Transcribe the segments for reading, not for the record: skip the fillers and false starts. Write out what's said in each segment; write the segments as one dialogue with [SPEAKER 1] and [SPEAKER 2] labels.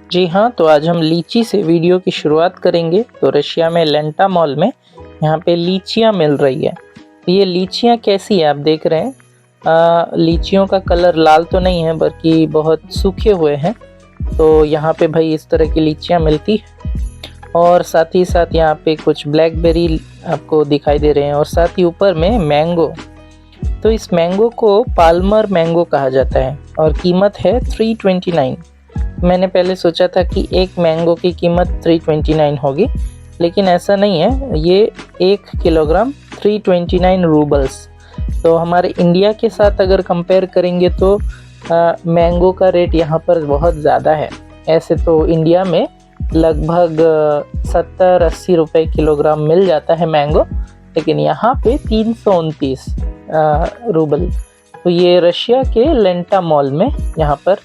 [SPEAKER 1] जी हाँ, तो आज हम लीची से वीडियो की शुरुआत करेंगे। तो रशिया में लेंटा मॉल में यहाँ पे लीचियाँ मिल रही है। तो ये लीचियाँ कैसी है आप देख रहे हैं। लीचियों का कलर लाल तो नहीं है बल्कि बहुत सूखे हुए हैं। तो यहाँ पे भाई इस तरह की लीचियाँ मिलती है और साथ ही साथ यहाँ पे कुछ ब्लैकबेरी आपको दिखाई दे रहे हैं और साथ ही ऊपर में मैंगो। तो इस मैंगो को पाल्मर मैंगो कहा जाता है और कीमत है 329। मैंने पहले सोचा था कि एक मैंगो की कीमत 329 होगी, लेकिन ऐसा नहीं है। ये 1 किलोग्राम 329 रूबल्स। तो हमारे इंडिया के साथ अगर कंपेयर करेंगे तो मैंगो का रेट यहाँ पर बहुत ज़्यादा है। ऐसे तो इंडिया में लगभग 70-80 रुपये किलोग्राम मिल जाता है मैंगो, लेकिन यहाँ पे 329 रूबल। तो ये रशिया के लेंटा मॉल में यहाँ पर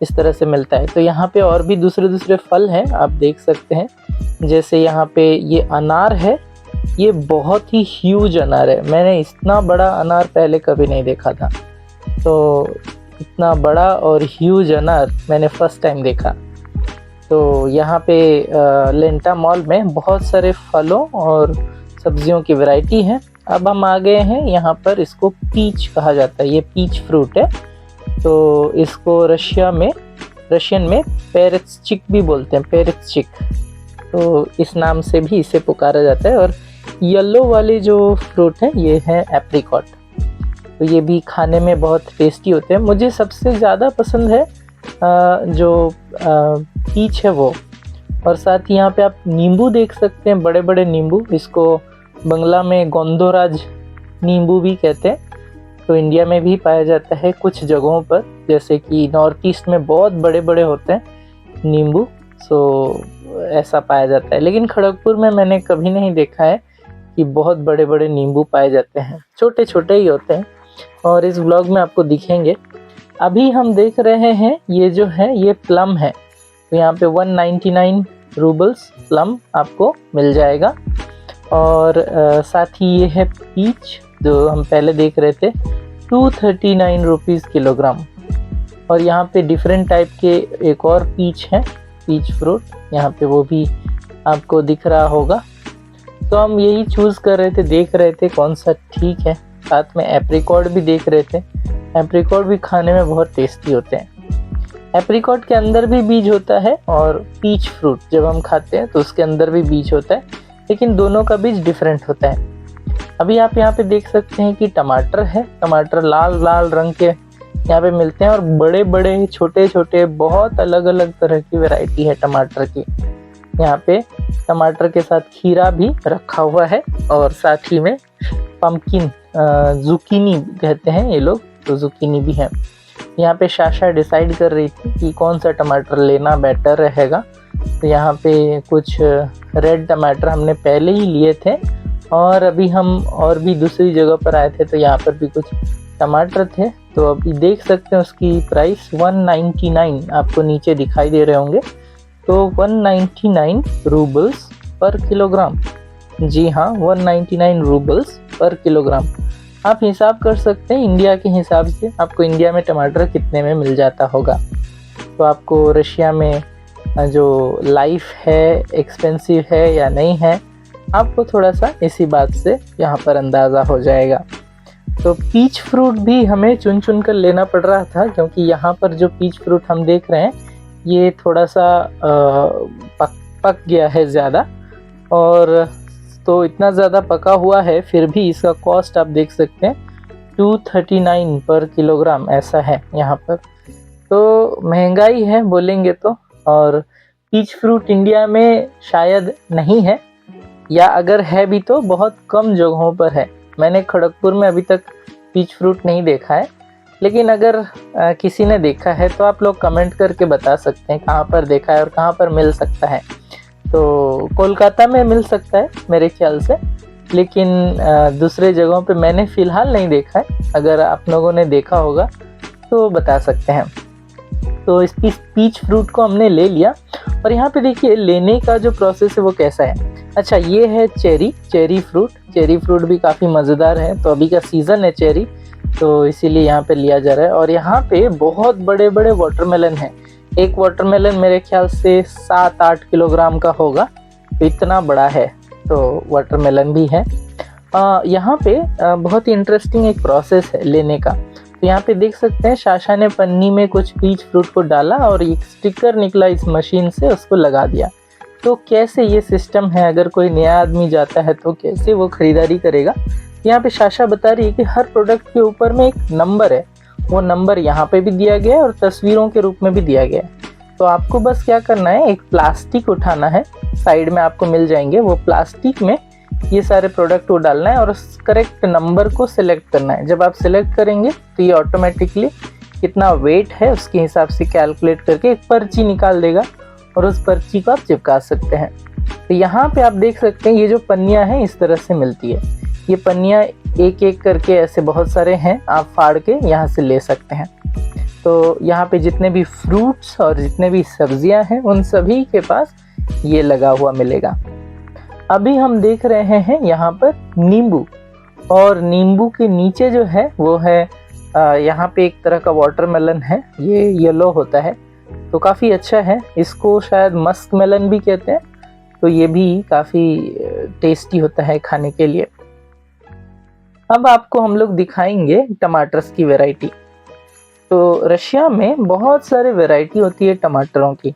[SPEAKER 1] इस तरह से मिलता है। तो यहाँ पे और भी दूसरे फल हैं, आप देख सकते हैं। जैसे यहाँ पे ये अनार है, ये बहुत ही ह्यूज अनार है। मैंने इतना बड़ा अनार पहले कभी नहीं देखा था। तो इतना बड़ा और ह्यूज अनार मैंने फर्स्ट टाइम देखा। तो यहाँ पे लेंटा मॉल में बहुत सारे फलों और सब्जियों की वैरायटी है। अब हम आ गए हैं यहाँ पर, इसको पीच कहा जाता है। ये पीच फ्रूट है। तो इसको रशियन में पेरेट्स्चिक भी बोलते हैं, पेरेट्स्चिक। तो इस नाम से भी इसे पुकारा जाता है। और येलो वाले जो फ्रूट हैं ये है एप्रिकॉट। तो ये भी खाने में बहुत टेस्टी होते हैं। मुझे सबसे ज़्यादा पसंद है जो पीच है वो। और साथ ही यहाँ पे आप नींबू देख सकते हैं, बड़े बड़े नींबू। इसको बंगला में गोंदोराज नींबू भी कहते हैं। तो इंडिया में भी पाया जाता है कुछ जगहों पर, जैसे कि नॉर्थ ईस्ट में बहुत बड़े बड़े होते हैं नींबू। सो ऐसा पाया जाता है, लेकिन खड़गपुर में मैंने कभी नहीं देखा है कि बहुत बड़े बड़े नींबू पाए जाते हैं। छोटे छोटे ही होते हैं और इस व्लॉग में आपको दिखेंगे। अभी हम देख रहे हैं ये जो है ये प्लम है। तो यहाँ पे 199 रूबल्स प्लम आपको मिल जाएगा। और साथ ही ये है पीच जो हम पहले देख रहे थे, 239 रुपीज़ किलोग्राम। और यहाँ पे डिफरेंट टाइप के एक और पीच है, पीच फ्रूट। यहाँ पे वो भी आपको दिख रहा होगा। तो हम यही चूज़ कर रहे थे, देख रहे थे कौन सा ठीक है। साथ में एप्रिकॉट भी देख रहे थे। एप्रिकॉट भी खाने में बहुत टेस्टी होते हैं। एप्रिकॉट के अंदर भी बीज होता है और पीच फ्रूट जब हम खाते हैं तो उसके अंदर भी बीज होता है, लेकिन दोनों का बीज डिफरेंट होता है। अभी आप यहाँ पे देख सकते हैं कि टमाटर है। टमाटर लाल लाल रंग के यहाँ पे मिलते हैं और बड़े बड़े छोटे छोटे बहुत अलग अलग तरह की वैरायटी है टमाटर की। यहाँ पे टमाटर के साथ खीरा भी रखा हुआ है और साथ ही में पम्पकिन, जुकीनी कहते हैं ये लोग, तो जुकीनी भी है। यहाँ पे शाशा डिसाइड कर रही थी कि कौन सा टमाटर लेना बेटर रहेगा। तो यहाँ पे कुछ रेड टमाटर हमने पहले ही लिए थे और अभी हम और भी दूसरी जगह पर आए थे तो यहाँ पर भी कुछ टमाटर थे। तो अभी देख सकते हैं उसकी प्राइस 199 आपको नीचे दिखाई दे रहे होंगे। तो 199 रूबल्स पर किलोग्राम। जी हाँ, 199 रूबल्स पर किलोग्राम। आप हिसाब कर सकते हैं इंडिया के हिसाब से, आपको इंडिया में टमाटर कितने में मिल जाता होगा। तो आपको रशिया में जो लाइफ है एक्सपेंसिव है या नहीं है, आपको थोड़ा सा इसी बात से यहाँ पर अंदाज़ा हो जाएगा। तो पीच फ्रूट भी हमें चुन चुन कर लेना पड़ रहा था, क्योंकि यहाँ पर जो पीच फ्रूट हम देख रहे हैं ये थोड़ा सा पक गया है ज़्यादा। और तो इतना ज़्यादा पका हुआ है, फिर भी इसका कॉस्ट आप देख सकते हैं 239 पर किलोग्राम ऐसा है यहाँ पर। तो महंगाई है बोलेंगे तो। और पीच फ्रूट इंडिया में शायद नहीं है, या अगर है भी तो बहुत कम जगहों पर है। मैंने खड़गपुर में अभी तक पीच फ्रूट नहीं देखा है, लेकिन अगर किसी ने देखा है तो आप लोग कमेंट करके बता सकते हैं कहाँ पर देखा है और कहाँ पर मिल सकता है। तो कोलकाता में मिल सकता है मेरे ख्याल से, लेकिन दूसरे जगहों पे मैंने फ़िलहाल नहीं देखा है। अगर आप लोगों ने देखा होगा तो बता सकते हैं। तो इस पीच फ्रूट को हमने ले लिया और यहाँ पे देखिए लेने का जो प्रोसेस है वो कैसा है। अच्छा, ये है चेरी फ्रूट। चेरी फ्रूट भी काफ़ी मज़ेदार है। तो अभी का सीज़न है चेरी, तो इसीलिए यहाँ पे लिया जा रहा है। और यहाँ पे बहुत बड़े बड़े वाटरमेलन हैं। एक वाटरमेलन मेरे ख्याल से 7-8 किलोग्राम का होगा, तो इतना बड़ा है। तो वाटरमेलन भी है। यहाँ पे बहुत ही इंटरेस्टिंग एक प्रोसेस है लेने का। तो यहाँ पे देख सकते हैं साशा ने पन्नी में कुछ पीच फ्रूट को डाला और एक स्टिकर निकला इस मशीन से, उसको लगा दिया। तो कैसे ये सिस्टम है, अगर कोई नया आदमी जाता है तो कैसे वो ख़रीदारी करेगा। यहाँ पे साशा बता रही है कि हर प्रोडक्ट के ऊपर में एक नंबर है, वो नंबर यहाँ पे भी दिया गया है और तस्वीरों के रूप में भी दिया गया है। तो आपको बस क्या करना है, एक प्लास्टिक उठाना है, साइड में आपको मिल जाएंगे, वो प्लास्टिक में ये सारे प्रोडक्ट को डालना है और उस करेक्ट नंबर को सिलेक्ट करना है। जब आप सिलेक्ट करेंगे तो ये ऑटोमेटिकली कितना वेट है उसके हिसाब से कैलकुलेट करके एक पर्ची निकाल देगा और उस पर्ची को आप चिपका सकते हैं। तो यहाँ पे आप देख सकते हैं ये जो पन्नियाँ हैं इस तरह से मिलती है। ये पन्नियाँ एक एक करके ऐसे बहुत सारे हैं, आप फाड़ के यहाँ से ले सकते हैं। तो यहाँ पे जितने भी फ्रूट्स और जितने भी सब्जियाँ हैं उन सभी के पास ये लगा हुआ मिलेगा। अभी हम देख रहे हैं यहाँ पर नींबू, और नींबू के नीचे जो है वो है यहाँ पे एक तरह का वाटरमेलन है, ये येलो होता है तो काफ़ी अच्छा है। इसको शायद मस्क मेलन भी कहते हैं, तो ये भी काफ़ी टेस्टी होता है खाने के लिए। अब आपको हम लोग दिखाएंगे टमाटर्स की वैरायटी। तो रशिया में बहुत सारे वैरायटी होती है टमाटरों की।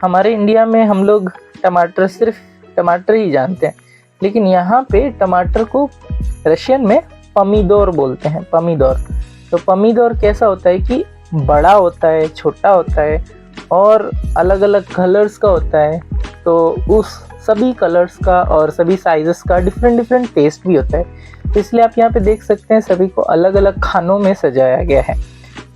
[SPEAKER 1] हमारे इंडिया में हम लोग टमाटर सिर्फ टमाटर ही जानते हैं, लेकिन यहाँ पे टमाटर को रशियन में पमीदोर बोलते हैं, पमीदोर। तो पमीदोर कैसा होता है कि बड़ा होता है, छोटा होता है और अलग अलग कलर्स का होता है। तो उस सभी कलर्स का और सभी साइजेस का डिफरेंट टेस्ट भी होता है। तो इसलिए आप यहाँ पे देख सकते हैं सभी को अलग अलग खानों में सजाया गया है।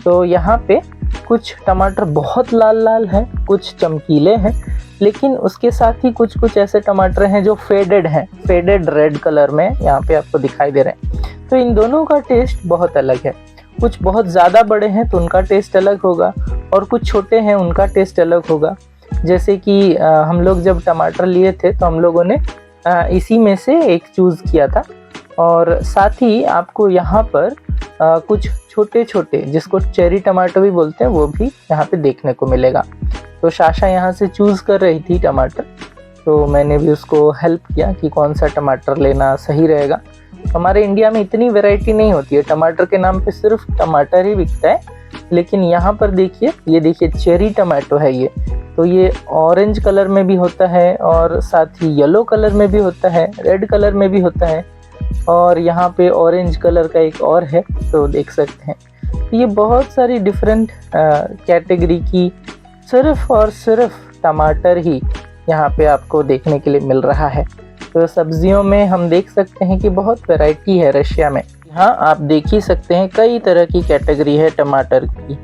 [SPEAKER 1] तो यहाँ पे कुछ टमाटर बहुत लाल लाल हैं, कुछ चमकीले हैं, लेकिन उसके साथ ही कुछ ऐसे टमाटर हैं जो फेडेड हैं, फेडेड रेड कलर में यहाँ पे आपको दिखाई दे रहे हैं। तो इन दोनों का टेस्ट बहुत अलग है। कुछ बहुत ज़्यादा बड़े हैं तो उनका टेस्ट अलग होगा, और कुछ छोटे हैं उनका टेस्ट अलग होगा। जैसे कि हम लोग जब टमाटर लिए थे तो हम लोगों ने इसी में से एक चूज़ किया था, और साथ ही आपको यहाँ पर कुछ छोटे छोटे, जिसको चेरी टमाटर भी बोलते हैं, वो भी यहाँ पे देखने को मिलेगा। तो साशा यहाँ से चूज़ कर रही थी टमाटर, तो मैंने भी उसको हेल्प किया कि कौन सा टमाटर लेना सही रहेगा। हमारे इंडिया में इतनी वैरायटी नहीं होती है, टमाटर के नाम पे सिर्फ टमाटर ही बिकता है। लेकिन यहाँ पर देखिए, ये देखिए चेरी टमाटो है ये, तो ये ऑरेंज कलर में भी होता है और साथ ही येलो कलर में भी होता है, रेड कलर में भी होता है, और यहाँ पे ऑरेंज कलर का एक और है, तो देख सकते हैं। ये बहुत सारी डिफरेंट कैटेगरी की सिर्फ और सिर्फ टमाटर ही यहाँ पे आपको देखने के लिए मिल रहा है। तो सब्जियों में हम देख सकते हैं कि बहुत वैरायटी है रशिया में। यहाँ आप देख ही सकते हैं कई तरह की कैटेगरी है टमाटर की।